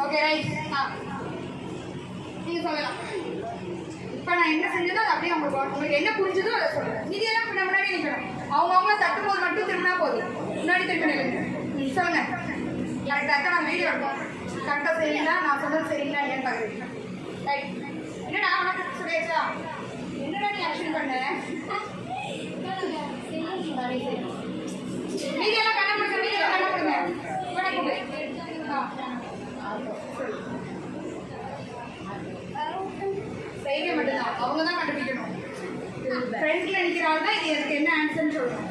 Okay right. நீங்கள் சொல்லலாம். இப்போ நான் என்ன செஞ்சதோ அது அப்படியே உங்களுக்கு என்ன புரிஞ்சதோ அதை சொல்லுங்கள். இதெல்லாம் இப்போ முன்னாடி நிற்கணும். அவங்க தட்டும் போது மட்டும் திரும்பினா போதும். முன்னாடி திரும்பி நிற்கணும். சொல்லுங்கள். கரெக்டாக நான் வீடியோ எடுப்போம். கரெக்டாக சரிங்களா? நான் சொல்கிறது சரிங்களா இல்லையான்னு பார்க்குறீங்க. ரைட். என்னடா உனக்கு சொல்லியாச்சா? என்னடா நீ ஆக்ஷன் பண்ண? மீதியெல்லாம் கண்ண முடிங்க. மீதியெல்லாம் கண்ண முடிங்க. வணக்கம். செய்ய மட்டும்தான் அவங்க தான் கண்டுபிடிக்கணும். ஃப்ரெண்ட்ல நிற்கிற ஆள் தான் இது எனக்கு என்ன ஆன்சர்னு சொல்லணும்.